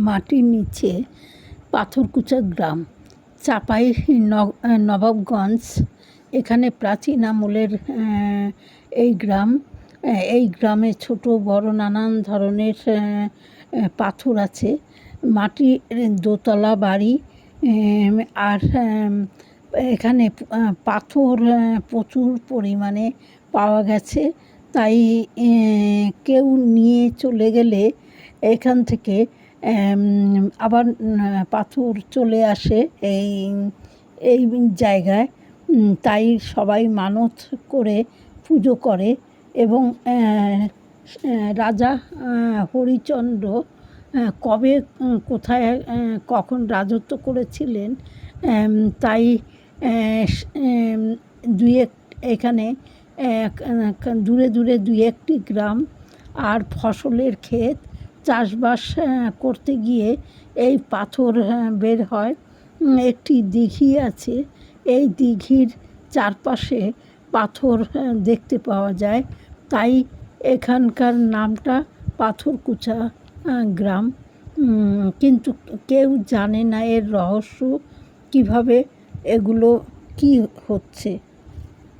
মাটির নিচে পাথরকুচা গ্রাম, চাঁপাই নবাবগঞ্জ। এখানে প্রাচীন আমলের এই গ্রাম। এই গ্রামে ছোট বড় নানান ধরনের পাথর আছে। মাটির দোতলা বাড়ি, আর এখানে পাথর প্রচুর পরিমাণে পাওয়া গেছে। তাই কেউ নিয়ে চলে গেলে এখান থেকে আবার পাথর চলে আসে এই জায়গায়। তাই সবাই মানত করে পুজো করে। এবং রাজা হরিশ্চন্দ্র কবে কোথায় কখন রাজত্ব করেছিলেন, তাই এখানে দূরে দূরে দুই একটি গ্রাম আর ফসলের ক্ষেত চাষবাস করতে গিয়ে এই পাথর বের হয়। একটি দিঘি আছে, এই দিঘির চারপাশে পাথর দেখতে পাওয়া যায়। তাই এখানকার নামটা পাথরকুচা গ্রাম। কিন্তু কেউ জানে না এর রহস্য, কীভাবে এগুলো কী হচ্ছে।